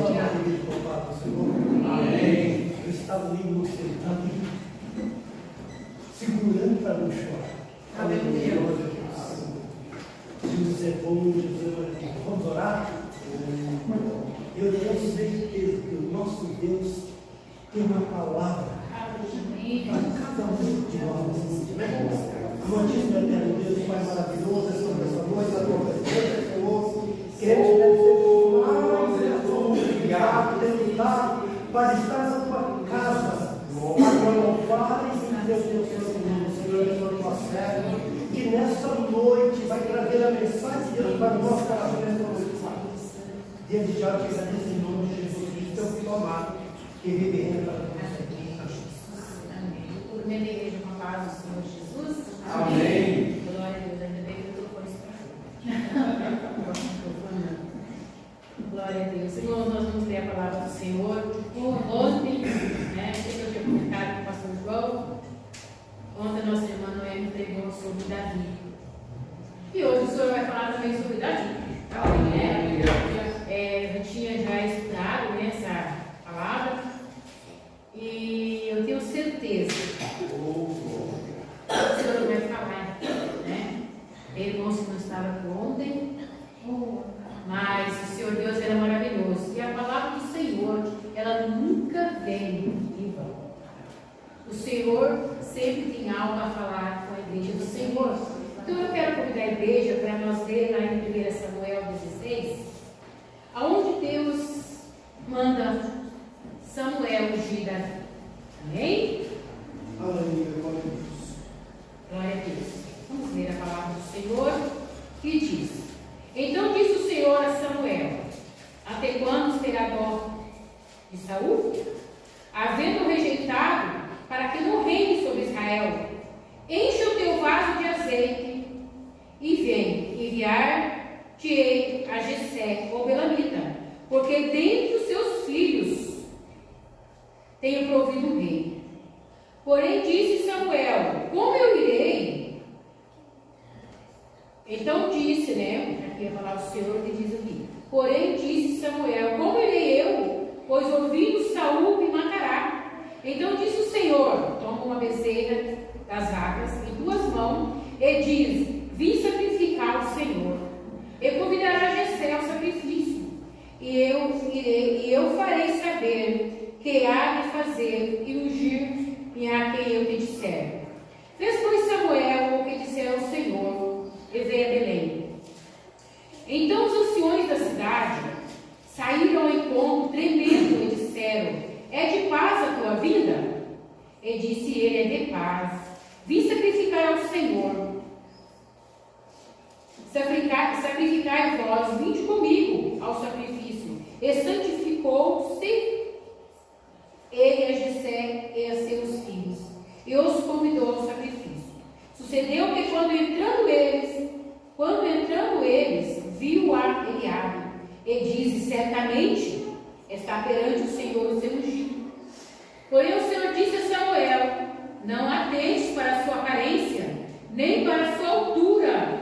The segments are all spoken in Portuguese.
Amém. Amém. Eu estava ali segurando para não chorar. Aleluia. Jesus é bom, Jesus é maravilhoso. Vamos orar? Eu tenho certeza que o nosso Deus tem uma palavra para cada um de nós. Amantíssimo eterno Deus, Pai maravilhoso, essa noite, a tua presença, Senhor. Queremos mais obrigado, deputado, para estar na tua casa, para louvar e Deus teu Senhor, é a tua serva, que nessa noite vai trazer a mensagem de Deus para o nosso coração nessa noite. Desde já te agradeço em nome de Jesus Cristo, teu filho amado, que vive e reina para nós. Amém. Por meio da igreja com a paz do Senhor Jesus. Amém. Glória a Deus, ainda bem que eu estou com isso. Glória a Deus. Irmãos, nós vamos ler a palavra do Senhor. Ontem, né, sei que eu tinha comentado com o pastor João, ontem a nossa irmã Noemi pregou sobre Davi. E hoje o Senhor vai falar também sobre Davi. Eu tinha já estudado essa palavra e eu tenho certeza que o Senhor vai falar, né? Irmãos que não estava aqui ontem, mas o Senhor Deus era maravilhoso. E a palavra do Senhor, ela nunca vem em vão. O Senhor sempre tem algo a falar com a igreja do Senhor. Então eu quero convidar a igreja para nós ler lá em 1 Samuel 16, aonde Deus manda Samuel ungir Davi. Amém? Aleluia, glória a Deus. Glória a Deus. Vamos ler a palavra do Senhor, que diz: Então disse o Senhor a Samuel: Até quando terá dó de Saul, havendo rejeitado, para que não reine sobre Israel? Enche o teu vaso de azeite e vem enviar-te-ei a Jessé, o belamita, porque dentre os seus filhos tenho provido um rei. Porém disse Samuel: Como eu irei? Então disse, aqui a palavra do Senhor que diz aqui: Porém disse Samuel: Como irei eu? Pois ouvindo Saul me matará. Então disse o Senhor: Toma uma bezerra das vacas em tuas mãos e diz: Vim sacrificar ao Senhor. E convidará Jessé ao sacrifício. E eu farei saber que há de fazer e ungir a quem eu te disser. Fez, pois, Samuel o que dissera ao Senhor, e veio a Belém. Então os anciões da cidade saíram ao encontro tremendo e disseram: É de paz a tua vinda? E disse ele: É de paz. Vim sacrificar ao Senhor. Sacrificai vós, vinde comigo ao sacrifício. E santificou-se ele a Jessé e a seus filhos, e os convidou ao sacrifício. Sucedeu que quando entrando eles, viu a Eliabe, e disse: Certamente está perante o Senhor o seu ungido. Porém o Senhor disse a Samuel: Não atentes para a sua aparência, nem para a sua altura,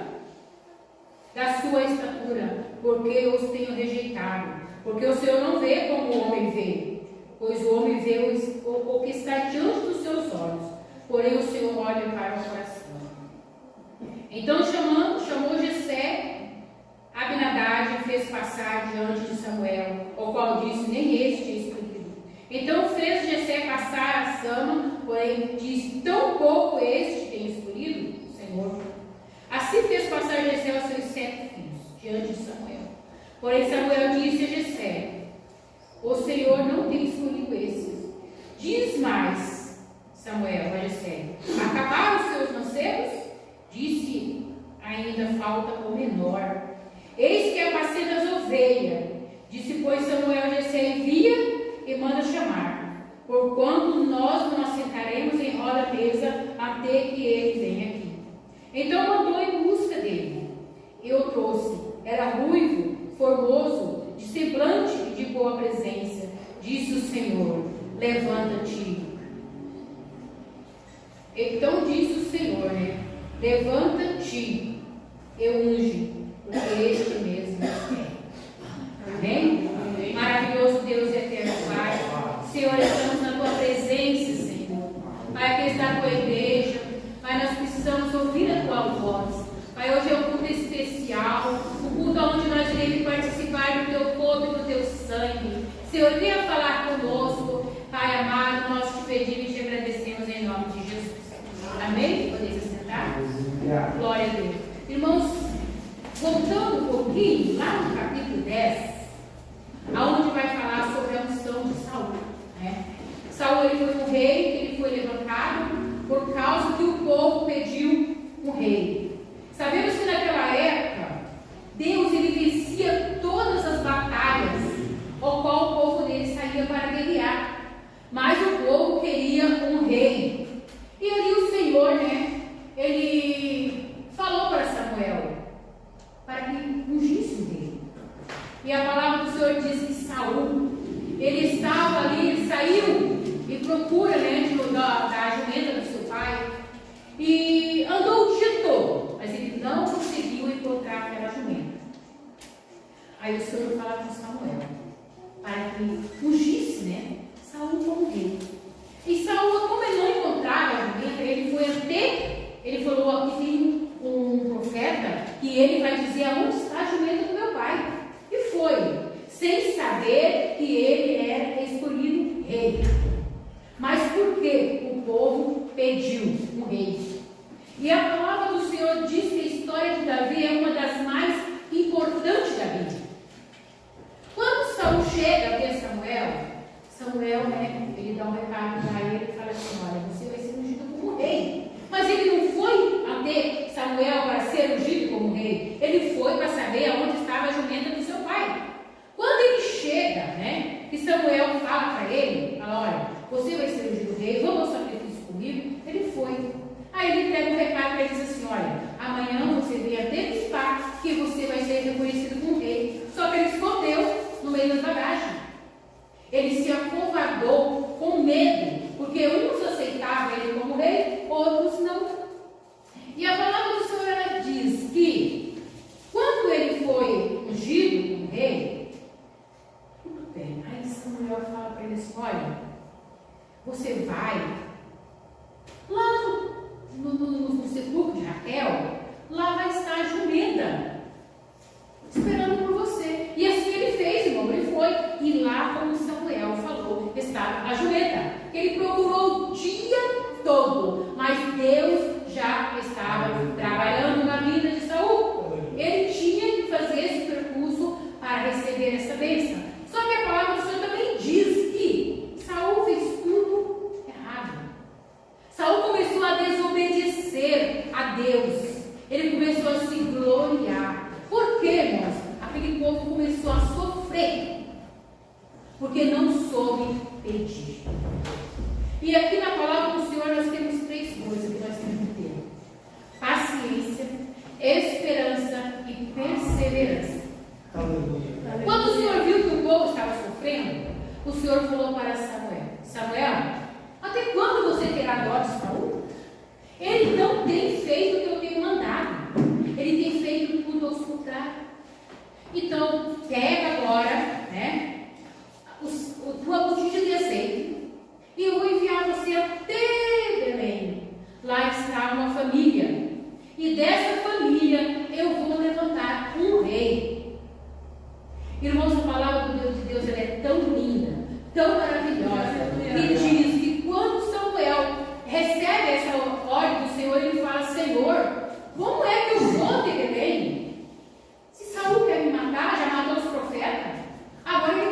da sua estatura, porque eu os tenho rejeitado. Porque o Senhor não vê como o homem vê, pois o homem vê o que está diante dos seus olhos, porém o Senhor olha para o coração. Então chamou Jessé Abinadab e fez passar diante de Samuel, o qual disse: Nem este é escolhido. Então fez Jessé passar a Sama, porém disse: Tão pouco este tem escolhido, Senhor. Assim fez passar Jessé aos seus 7 filhos diante de Samuel. Porém Samuel disse a Jessé: O Senhor não tem escolhido esses. Diz mais, Samuel, a Jessé: Acabaram os seus mancebos? Disse: Ainda falta o menor. Eis que apacenta as ovelhas. Disse, pois, Samuel a Jessé: Envia e manda chamar, porquanto nós não assentaremos em roda à mesa até que ele venha aqui. Então mandou em busca dele. Eu trouxe. Era ruivo, formoso, de semblante e de boa presença. Disse o Senhor: Levanta-te. Então disse o Senhor, Levanta-te e unge, porque este mesmo é. Amém? Maravilhoso Senhor, estamos na tua presença, Senhor. Pai, aqui está a tua igreja. Pai, nós precisamos ouvir a tua voz. Pai, hoje é um culto especial, um culto onde nós iremos participar do teu corpo e do teu sangue. Senhor, venha falar conosco. Pai amado, nós te pedimos e te agradecemos em nome de Jesus. Amém? Podeis sentar? Glória a Deus. Irmãos, voltando um pouquinho, lá no capítulo 10, aonde vai falar sobre a unção de Saul. Né? Saul, ele foi um rei, ele foi levantado por causa que o povo pediu um rei. Sabemos que naquela época, Deus ele vencia todas as batalhas, ao qual o povo dele saía para guerrear. Mas o povo queria um rei. E ali o Senhor, né, ele falou para Samuel, para que ungisse o rei. E a palavra do Senhor diz que Saul, ele estava ali, ele saiu e procura, né, da jumenta do seu pai, e andou o dia todo, mas ele não conseguiu encontrar aquela jumenta. Aí o Senhor fala com Samuel, para que ungisse, né, Saul como rei. E Saul, como ele não encontrava a jumenta, ele falou, aqui tem um profeta, que ele vai dizer aonde está a jumenta do meu pai. E foi, sem saber que ele era escolhido rei. Mas por que o povo pediu um rei? E a palavra do Senhor diz que a história de Davi é uma das mais importantes da Bíblia. Quando Saul chega até Samuel, né, ele dá um recado para ele e fala assim, olha, você vai ser ungido como rei. Mas ele não foi até Samuel para ser ungido como rei. Ele foi para saber aonde estava a jumenta do seu pai. Quando ele chega, né, que Samuel fala para ele, fala, olha, você vai ser ungido rei, vamos ao sacrifício comigo. Ele foi. Aí ele pega um recado para ele e diz assim, olha, amanhã você vem antecipar que você vai ser reconhecido como rei. Só que ele escondeu no meio das bagagens. Ele se acovardou com medo, porque uns aceitavam ele como rei, outros não. E a palavra do Senhor ela diz que, quando ele foi ungido como rei, tudo bem. Aí Samuel fala para ele assim, olha, você vai lá no sepulcro de Raquel, lá vai estar a jumenta, esperando por você. E assim ele fez, irmão, ele foi. E lá, como Samuel falou, estava a jumenta. Ele procurou o dia todo, mas Deus já estava trabalhando na vida de Saul. Ele tinha que fazer esse percurso para receber essa bênção. Só que a palavra do Senhor também diz que Saul fez tudo errado. Saul começou a desobedecer a Deus. Ele começou a se gloriar. Por quê, irmãos? Aquele povo começou a sofrer, porque não soube pedir. E aqui na palavra do Senhor nós temos três coisas que nós temos que ter: paciência, esperança e perseverança. Quando o Senhor viu que o povo estava sofrendo, o Senhor falou para Samuel, até quando você terá dó de Saul? Ele não tem feito o que eu tenho mandado. Ele tem feito tudo ao contrário. Então, pega agora, né, tua botija de azeite, e eu vou enviar você até Belém. Lá está uma família, e dessa família eu vou levantar um rei. Irmãos, a palavra de Deus ela é tão linda, tão maravilhosa, que diz que quando Samuel recebe essa ordem do Senhor, ele fala, Senhor, como é que eu vou ter Belém? Se Saul quer me matar, já matou os profetas, agora ele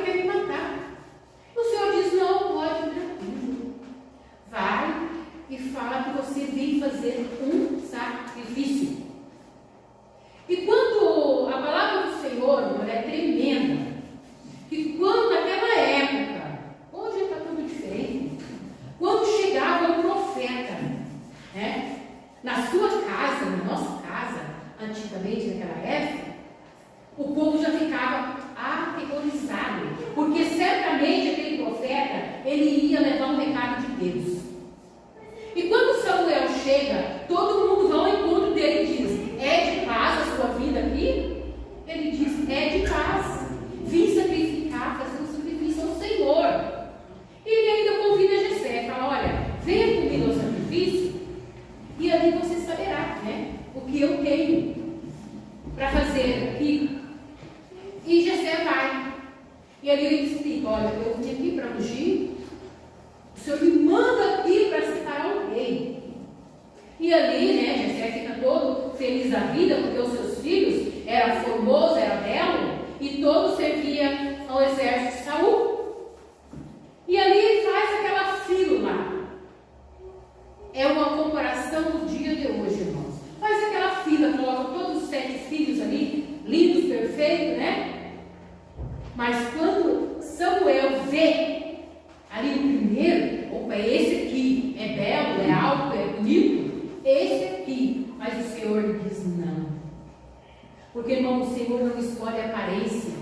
E ali ele explica: olha, eu vim aqui para ungir, o Senhor me manda aqui para separar o rei. E ali, né, Jessé fica todo feliz da vida, porque os seus filhos eram formosos, eram belos, e todos serviam ao exército de Saul. E ali ele faz aquela fila lá. É uma comparação do dia de hoje, irmãos. Faz aquela fila, coloca todos os 7 filhos ali, lindos, perfeitos, né? Mas quando Samuel vê ali o primeiro, opa, esse aqui é belo, é alto, é bonito, esse aqui. Mas o Senhor diz não. Porque, irmão, o Senhor não escolhe aparência.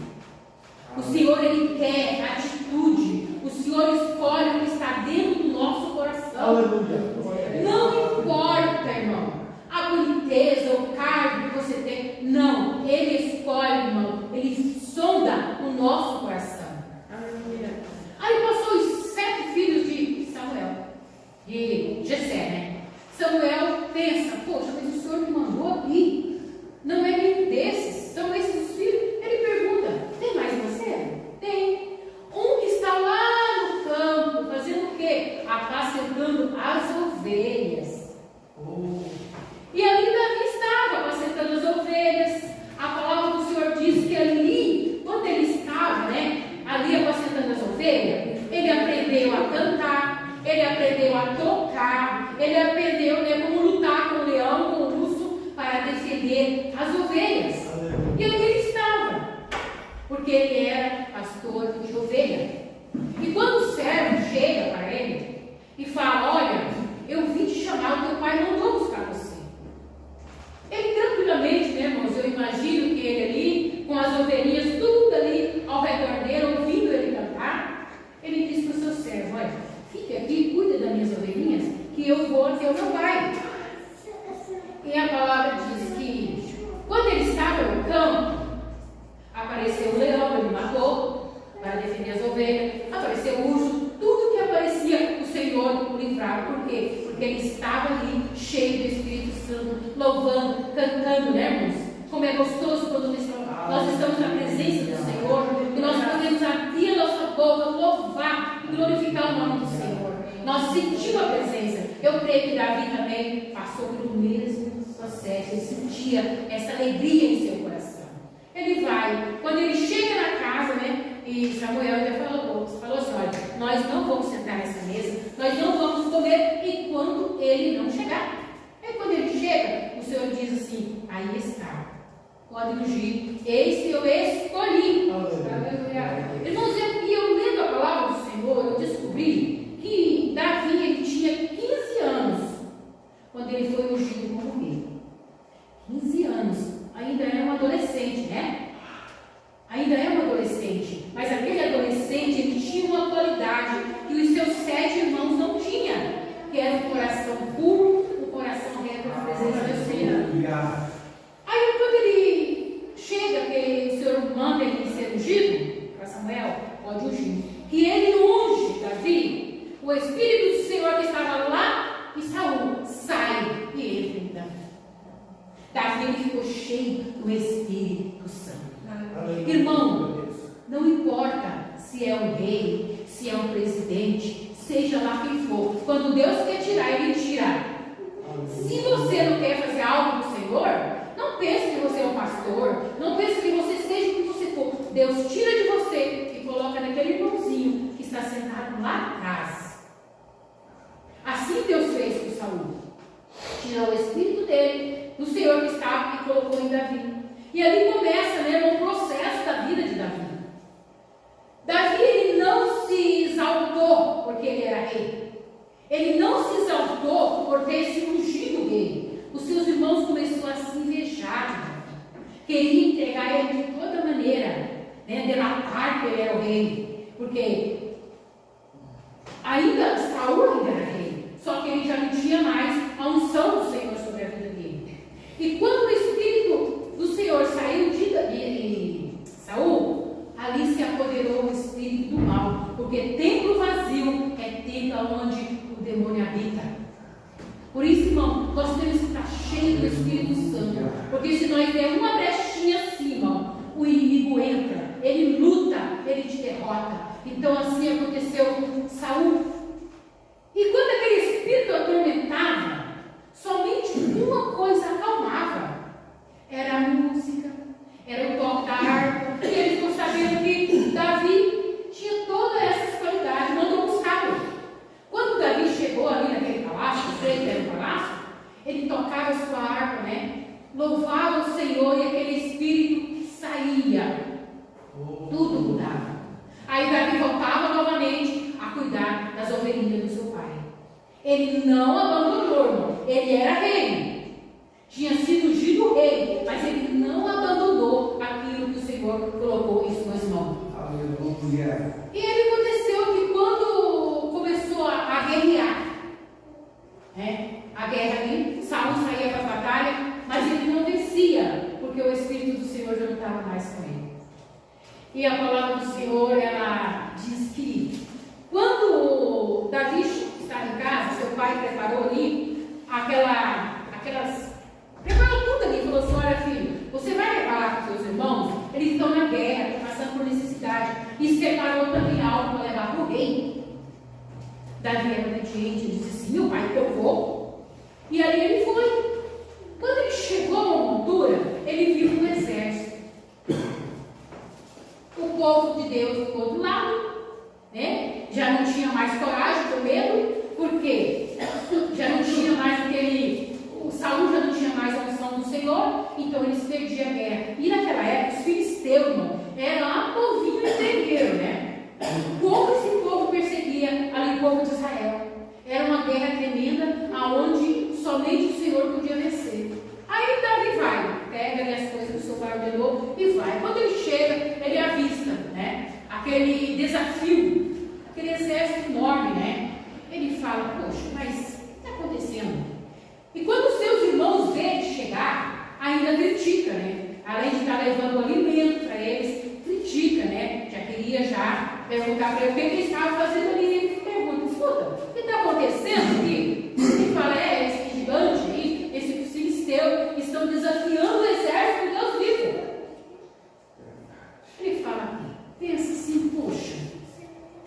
O Senhor, Ele quer atitude. O Senhor escolhe o que está dentro do nosso coração. Aleluia. Não importa, irmão, a boniteza, o cargo que você tem. Não, Ele escolhe, irmão. Ele sonda o nosso coração. Aleluia. Aí passou os 7 filhos de Samuel, de Jessé, né? Samuel pensa: poxa, mas o Senhor me mandou aqui. Não é nenhum desses, são esses os filhos. Ele pergunta: tem mais você? Tem. Um que está lá no campo, fazendo o quê? Apacentando as ovelhas. E ali Davi estava apacentando as ovelhas. A palavra do Senhor diz que ali, quando ele estava, né, ali apacentando as ovelhas, ele aprendeu a cantar, ele aprendeu a tocar, ele aprendeu, né, como lutar com o leão, com o urso, para defender as ovelhas. E ali ele estava, porque ele era pastor de ovelha. E quando o servo chega para ele e fala: olha, eu vim te chamar, o teu pai mandou buscar você. Ele tranquilamente, né, irmãos, eu imagino que ele ali, com as ovelhinhas tudo ali ao redor dele, ouvindo ele cantar, ele disse para o seu servo: olha, fique aqui, cuida das minhas ovelhinhas, que eu vou até o meu pai. E a palavra diz que quando ele estava no campo, apareceu o leão, ele matou para defender as ovelhas, apareceu o urso, tudo que aparecia o Senhor o livrava. Por quê? Porque ele estava ali cheio do Espírito Santo, louvando, cantando, né, irmãos? Como é gostoso quando nós estamos na presença do Senhor e nós podemos abrir a nossa boca, louvar e glorificar o nome do Senhor. Nós sentimos a presença. Eu creio que Davi também passou pelo mesmo processo, ele sentia essa alegria em seu coração. Ele vai, quando ele chega na casa, né? E Samuel ainda falou assim: olha, nós não vamos sentar nessa mesa, nós não vamos comer enquanto ele não chegar. E quando ele chega, o Senhor diz assim: aí está, pode ungir, eis que eu escolhi. Irmãos, eu lendo a palavra do Senhor, eu descobri que Davi, ele tinha 15 anos quando ele foi ungido como rei. 15 anos, ainda é um adolescente, né? Ainda é um adolescente, mas aquele adolescente, ele tinha uma qualidade que os seus 7 irmãos não tinham, que era o coração puro, o coração reto na presença do Senhor. Aí quando ele chega, que o Senhor manda ele ser ungido, para Samuel, pode ungir, que ele unge Davi, o Espírito do Senhor que estava lá em Saul sai e entra em Davi. Davi, ele ficou cheio do Espírito Santo. Irmão, não importa se é um rei, se é um presidente, seja lá quem for, quando Deus quer tirar, Ele tira. Se você não quer fazer algo do Senhor, não pense que você é um pastor, não pense que você seja o que você for. Deus tira de você e coloca naquele irmãozinho que está sentado lá atrás. Assim Deus fez com Saul. Tirou o espírito dele, do Senhor que estava, e colocou em Davi. E ali começa, né, um processo da vida de Davi. Davi, ele não se exaltou porque ele era rei. Ele não se exaltou por ter se ungido rei. Os seus irmãos começaram a se invejar de Davi. Queriam entregar ele de toda maneira, né, delatar que ele era o rei. Porque ainda Saul ainda era rei. Só que ele já não tinha mais a unção do Senhor sobre a vida dele. E quando o Espírito do Senhor saiu de Saul, ali se apoderou o espírito do mal, porque templo vazio é templo onde o demônio habita. Por isso, irmão, nós temos que estar cheios do Espírito Santo, porque se nós der uma brechinha assim, irmão, o inimigo entra, ele luta, ele te derrota. Então assim aconteceu com Saul. E quando aquele espírito atormentava, somente uma coisa acalmava. Era a música, era o toque da harpa. E eles ficou sabendo que Davi tinha todas essas qualidades, mandou buscá-lo. Quando Davi chegou ali naquele palácio, frente era um palácio, ele tocava a sua harpa, né? Louvava o Senhor e aquele espírito saía. Tudo mudava. Aí Davi voltava novamente a cuidar das ovelhinhas do seu pai. Ele não abandonou, irmão. Ele era rei. Tinha sido ungido rei, mas ele não abandonou aquilo que o Senhor colocou em suas mãos. E aí aconteceu que quando começou a guerrear, a guerra ali, Saul saía para a batalha, mas ele não vencia, porque o Espírito do Senhor já não estava mais com ele. E a palavra do Senhor, ela diz que quando Davi estava em casa, seu pai preparou ali preparou tudo ali, falou assim: olha filho, você vai levar lá com seus irmãos, eles estão na guerra, estão passando por necessidade, e separou também algo para levar para o rei. Davi era obediente, ele disse assim: meu pai, eu vou. E aí ele foi. Quando ele chegou na montura, ele viu um exército. O povo de Deus do outro lado, né? Já não tinha mais coragem, com medo, porque já não tinha mais o Saul já não tinha mais a unção do Senhor, então eles perdiam a guerra. E naquela época, os filisteus, irmão, eram um povinho inteiro, né? Como esse povo perseguia ali o povo de Israel. Era uma guerra tremenda, aonde somente o Senhor podia vencer. Aí Davi vai, pega ali as coisas que o seu pai ordenou e vai. Quando ele chega, ele avista, né? Aquele desafio, aquele exército enorme, né? Ele fala: poxa, mas o que está acontecendo? E quando os seus irmãos veem ele chegar, ainda critica, né? Além de estar levando alimento para eles, critica, né? Já queria perguntar para ele o que ele estava fazendo ali. E ele pergunta: escuta, o que está acontecendo aqui? Ele fala: esse gigante aí, esse filisteu, estão desafiando o exército de Deus vivo. Ele fala, pensa assim: poxa,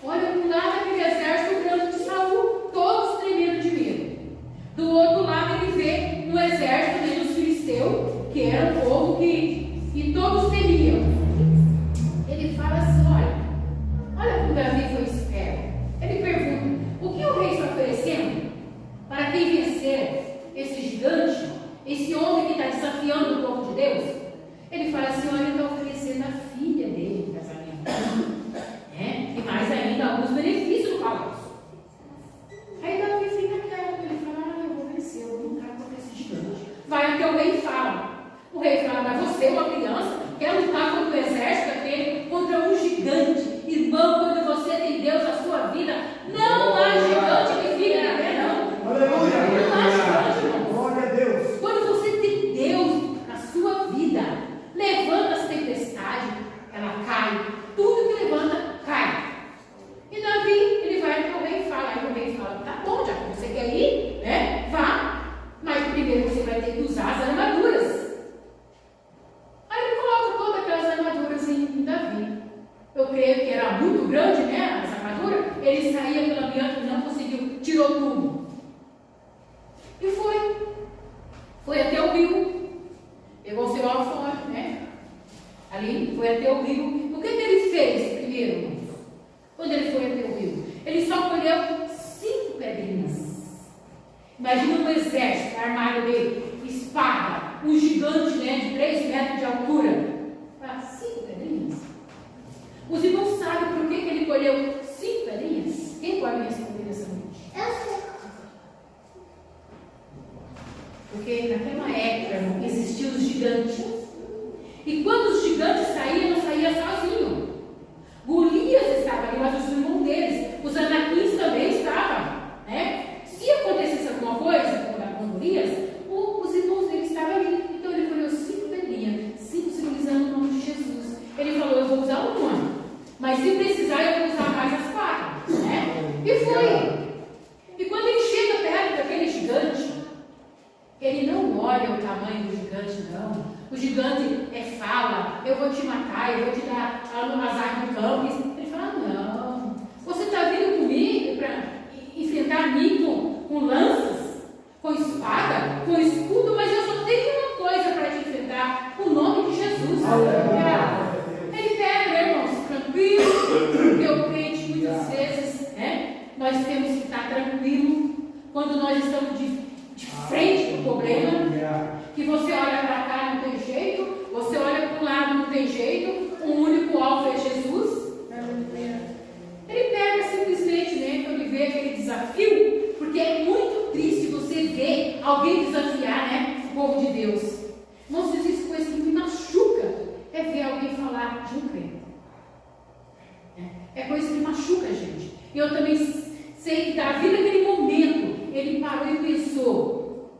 olha para um lado aquele exército grande de Saul, todos tremendo de medo. Do outro lado ele vê um exército dos filisteus, que era um povo que todos temiam. Ele fala assim: olha como Davi foi esperto. Ele pergunta: o que o rei está oferecendo para quem vencer esse gigante, esse homem que está desafiando o povo de Deus? Ele fala assim: olha, ele está oferecendo a filha dele em casamento, e mais ainda alguns benefícios do palácio. Aí Davi fica quieto, ele fala: eu vou vencer, eu vou lutar contra esse gigante. Vai até o rei e fala. O rei fala: mas você é uma criança, quer lutar contra o exército aquele, contra um gigante. Irmão, quando você tem Deus na sua vida, não há gigante que fique na terra, não. Aleluia! Não há gigante, irmão. Glória a Deus! Quando você tem Deus na sua vida, levanta as tempestades, ela cai. Tudo que levanta, cai. E Davi, ele vai para o rei e fala. Aí o rei fala: tá bom, já que você quer ir, né? Vá. Mas primeiro você vai ter que usar as armaduras. Aí ele coloca todas aquelas armaduras em Davi. Eu creio que era muito grande, né? Essa armadura. Ele saía pela mianta e não conseguiu, tirou tudo. E foi até o rio. Pegou seu alforje, né? Ali, foi até o rio. O que ele fez primeiro, irmãos? Quando ele foi até o rio? Ele só colheu 5 pedrinhas. Imagina um exército armado dele, espada, um gigante, né, de 3 metros de altura. 5 pedrinhas. Os irmãos sabem por que ele colheu 5 pedrinhas? Quem pode me responder nessa noite? Eu sei. Porque naquela época, irmão, existiam os gigantes. E quando os gigantes saíam, não saía sozinho. Golias estava ali, mas os irmãos deles, os anaquins também estavam, né? Se acontecesse alguma coisa com Golias, os irmãos dele estavam ali. Então ele colheu 5 pedrinhas, 5 simbolizando o nome de Jesus. Ele falou: eu vou usar uma, mas se precisar eu vou usar mais as muitas vezes, né, nós temos que estar tranquilo quando nós estamos de frente para o problema, que você olha para cá não tem jeito, você olha para um lado não tem jeito, o único alvo é Jesus. Ele pega simplesmente, né, quando ele vê aquele desafio, porque é muito triste você ver alguém desafiar, né, o povo de Deus. Não se existe coisa que me machuca, é ver alguém falar de um crente. É coisa que machuca a gente. E eu também sei que Davi, naquele momento, ele parou e pensou,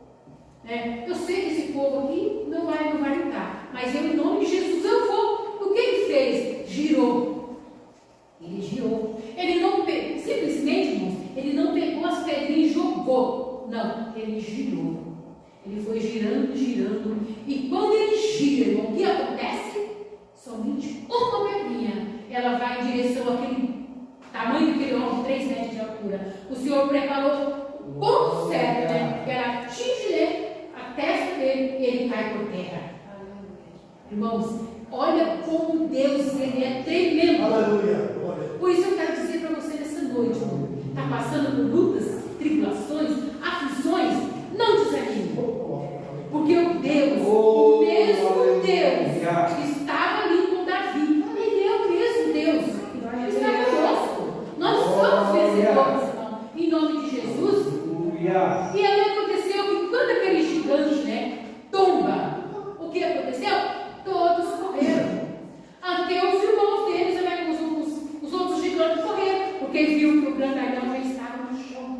né, eu sei que esse povo aqui não vai lutar, mas eu, em nome de Jesus, eu vou. O que ele fez? Girou. Ele girou. Ele não pegou, simplesmente, irmãos, ele não pegou as pedrinhas e jogou. Não, ele girou. Ele foi girando, girando. E quando ele gira, irmão, o que acontece? Somente uma pedrinha, ela vai em direção àquele tamanho daquele homem, 3 metros de altura. O Senhor preparou o ponto certo, né? Que era atingir a testa dele e ele cai por terra. Irmãos, olha como Deus, ele é tremendo. Aleluia. Por isso eu quero dizer para você nessa noite, irmão, está passando por lutas, tribulações, aflições, não desanime. Porque o Deus, o mesmo Deus que estava ali com Davi, ele é o mesmo Deus que está conosco. Nós somos vencedores, irmão, em nome de Jesus. E aí aconteceu que quando aquele gigante, né, tomba, o que aconteceu? Todos correram. Até os irmãos deles, né, os outros gigantes correram, porque viu que o grandalhão já estava no chão.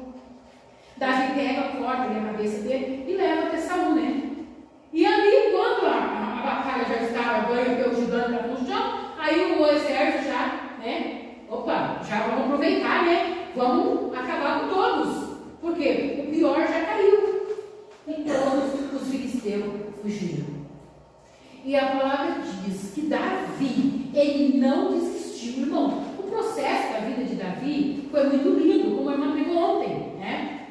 Davi pega a corda na cabeça dele e leva até Saul, né? E ali, quando a batalha já estava ganha, porque o gigante estava no chão, aí o exército já, né? Opa, já vamos aproveitar, né? Vamos acabar com todos. Por quê? O pior já caiu. E todos os filisteus fugiram. E a palavra diz que Davi, ele não desistiu, irmão. O processo da vida de Davi foi muito lindo, como a irmã pregou ontem, né?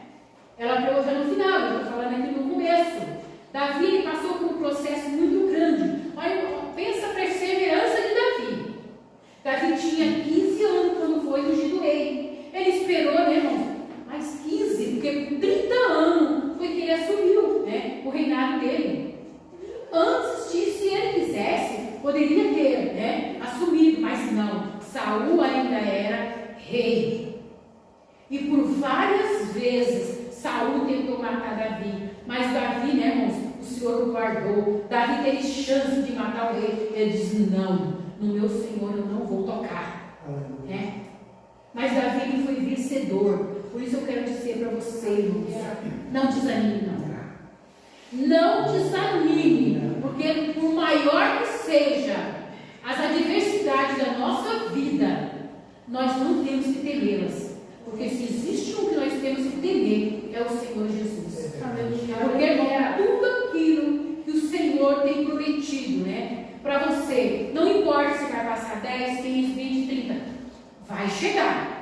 Ela pregou já no final, eu estou falando aqui no começo. Davi passou por um processo muito grande. Olha, pensa a perseverança de Davi. Davi tinha 15 anos quando foi ungido rei. Ele esperou, né, irmão? Mais 15, porque com 30 anos foi que ele assumiu, né, o reinado dele. Antes disso, se ele quisesse, poderia ter, né, assumido, mas não. Saul ainda era rei. E por várias vezes Saul tentou matar Davi, mas Davi, né, irmãos, o Senhor o guardou. Davi teve chance de matar o rei. Ele disse: não, no meu Senhor eu não vou tocar, né? Mas Davi, ele foi vencedor. Por isso eu quero dizer para você, irmãos, não desanime, não. Não desanime, porque por maior que seja as adversidades da nossa vida, nós não temos que temê-las. Porque se existe um que nós temos que temer, é o Senhor Jesus. Porque é tudo aquilo que o Senhor tem prometido, né, para você. Não importa se vai passar 10, 15, 20, 30. Vai chegar.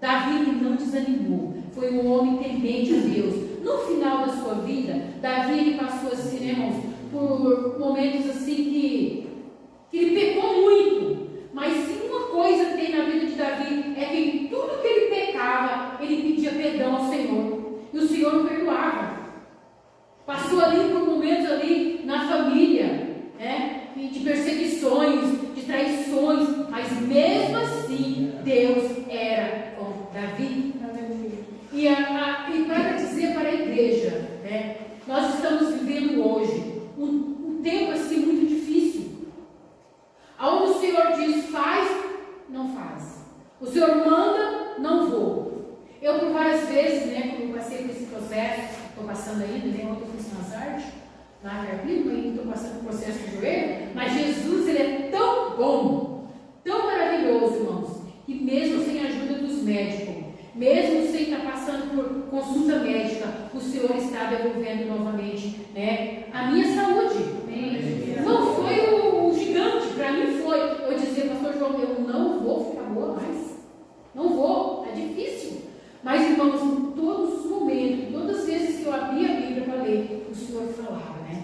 Davi não desanimou. Foi um homem temente a Deus. No final da sua vida, Davi, ele passou assim, né, irmãos, por momentos assim que ele pecou muito. Mas se uma coisa tem na vida de Davi, é que em tudo que ele pecava, ele pedia perdão ao Senhor. E o Senhor o perdoava. Passou ali por momentos ali na família, né, de perseguições, de traições, mas mesmo assim, Deus era com Davi. E para dizer para a igreja, né, nós estamos vivendo hoje um tempo assim muito difícil. Onde o Senhor diz faz, não faz. O Senhor manda, não vou. Eu por várias vezes, né, quando eu passei por esse processo, estou passando ainda, né, ontem eu fiz umas artes, na Carpina, ainda estou passando por processo de joelho, mas Jesus, ele é tão bom, tão maravilhoso, irmãos, que mesmo sem a ajuda dos médicos, mesmo sem estar passando por consulta médica, o Senhor está devolvendo novamente, né, a minha saúde. Não foi o gigante, para mim foi. Eu dizia, pastor João, eu não vou ficar boa mais. Não vou, é difícil. Mas, irmãos, em todos os momentos, todas as vezes que eu abria a Bíblia para ler, o Senhor falava, né?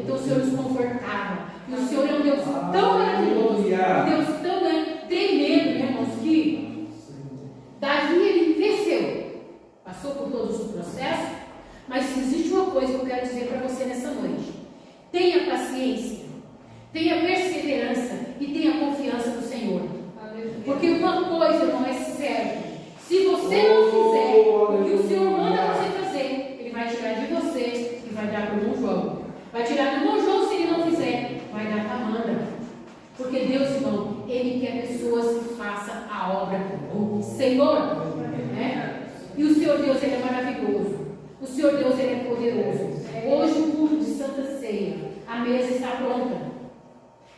Então o Senhor nos confortava. E o Senhor é um Deus tão maravilhoso, um Deus tão, né, tremendo, né, irmãos, que você não fizer o que o Senhor manda você fazer, Ele vai tirar de você e vai dar para o irmão João. Vai tirar do irmão João se ele não fizer, vai dar para Amanda. Porque Deus, irmão, Ele quer pessoas que façam a obra do Senhor. Né? E o Senhor Deus, Ele é maravilhoso. O Senhor Deus, Ele é poderoso. Hoje o culto de Santa Ceia, a mesa está pronta.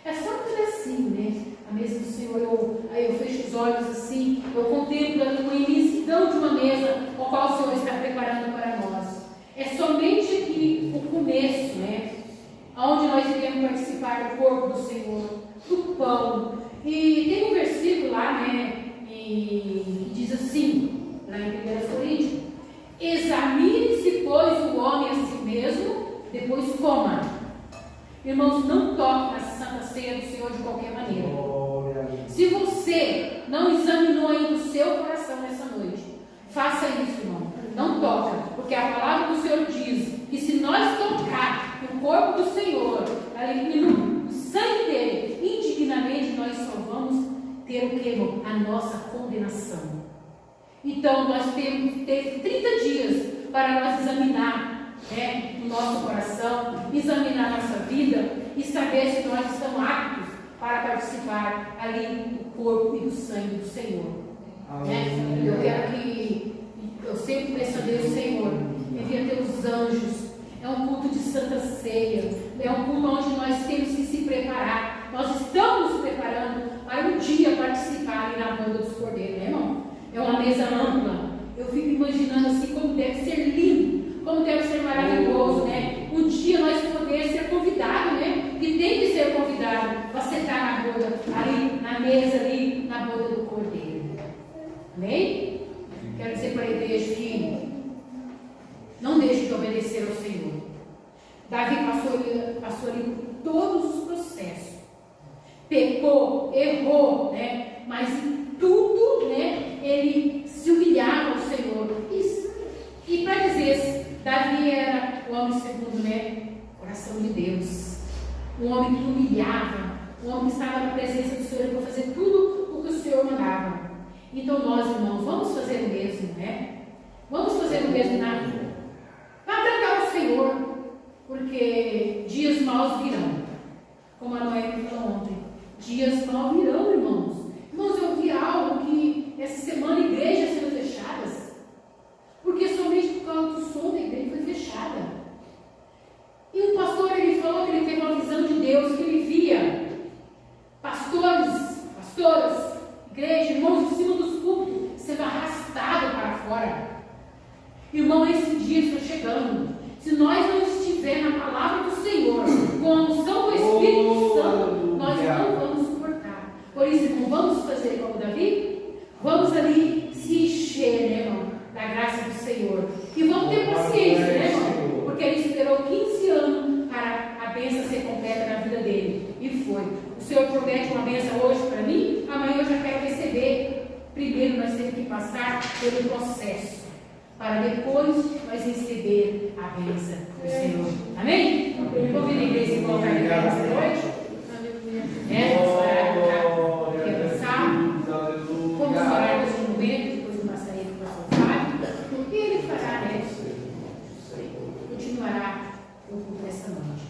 É só um pedacinho, né? A mesa do Senhor, eu fecho os olhos assim, eu contemplo uma imensidão de uma mesa, a qual o Senhor está preparando para nós. É somente aqui o começo, né? Onde nós iremos participar do corpo do Senhor, do pão. E tem um versículo lá, né? Que diz assim, lá em 1 Coríntios: examine-se, pois, o homem a si mesmo, depois coma. Irmãos, não toque na Santa Ceia do Senhor de qualquer maneira. Se você não examinou ainda o seu coração nessa noite, faça isso, irmão. Não toca, porque a palavra do Senhor diz que se nós tocar no corpo do Senhor, ali no sangue dele, indignamente, nós só vamos ter o que, irmão? A nossa condenação. Então, nós temos 30 dias para nós examinar, né, o nosso coração, examinar a nossa vida e saber se nós estamos aptos para participar ali do corpo e do sangue do Senhor. Né? Eu quero que, eu sempre peço a Deus, Senhor, envia teus anjos. É um culto de Santa Ceia, é um culto onde nós temos que se preparar. Nós estamos nos preparando para um dia participar ali na boda dos cordeiros, né, irmão? É uma mesa ampla. Eu fico imaginando assim como deve ser lindo, como deve ser maravilhoso, né? Um dia nós poder ser convidado, né? E tem que ser convidado para sentar na boda, ali na mesa, ali na boda do cordeiro. Amém? Quero dizer para a igreja que não deixe de obedecer ao Senhor. Davi passou ali por todos os processos. Pecou, errou, né? Mas em tudo, né? Ele se humilhava ao Senhor. E para dizer, Davi era o homem segundo, né? Coração de Deus. Um homem que humilhava, um homem que estava na presença do Senhor para fazer tudo o que o Senhor mandava. Então nós, irmãos, vamos fazer o mesmo, né? Vamos fazer o mesmo na vida. Para agradar o Senhor, porque dias maus virão. Como a Noemi falou ontem, dias maus virão, irmãos. Irmãos, eu vi algo que essa semana igrejas sendo fechadas, porque somente por causa do som da igreja foi fechada. E um pastor, ele falou que ele teve uma visão de Deus, que ele via pastores, pastoras, igreja, irmãos em cima dos púlpitos, sendo arrastados para fora. Irmão, esse dia está chegando. Se nós não estivermos na palavra do Senhor, com a unção do Espírito Santo, nós não vamos suportar. Por isso, irmão, vamos fazer como Davi? Vamos ali se encher, né, irmão, da graça do Senhor. E vamos ter paciência, né, irmão? Porque ele esperou 15 anos para a bênção ser completa na vida dele. E foi. O Senhor promete uma bênção hoje para mim, amanhã eu já quero receber. Primeiro nós temos que passar pelo processo, para depois nós receber a bênção do Senhor. Amém? Eu convido a igreja a colocar em pé esta noite. Vamos orar para avançar. Vamos orar neste momento, depois do Maçarico para o Fábio. E ele fará, né? Continuará o culto desta noite.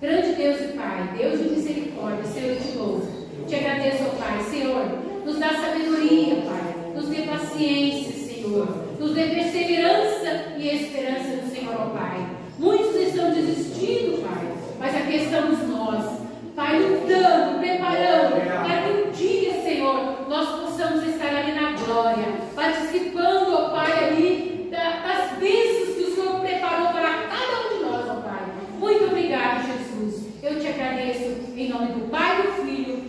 Grande Deus e Pai, Deus de misericórdia, Senhor, eu te louvo. Te agradeço, ó Pai. Senhor, nos dá sabedoria, Pai. Nos dê paciência, Senhor. Nos dê perseverança e esperança no Senhor, ó Pai. Muitos estão desistindo, Pai, mas aqui estamos nós, Pai, lutando, preparando, para que um dia, Senhor, nós possamos estar ali na glória, participando, ó Pai, ali das bênçãos que o Senhor preparou para cada um de nós, ó Pai. Muito obrigado, Jesus. Eu te agradeço em nome do Pai, do Filho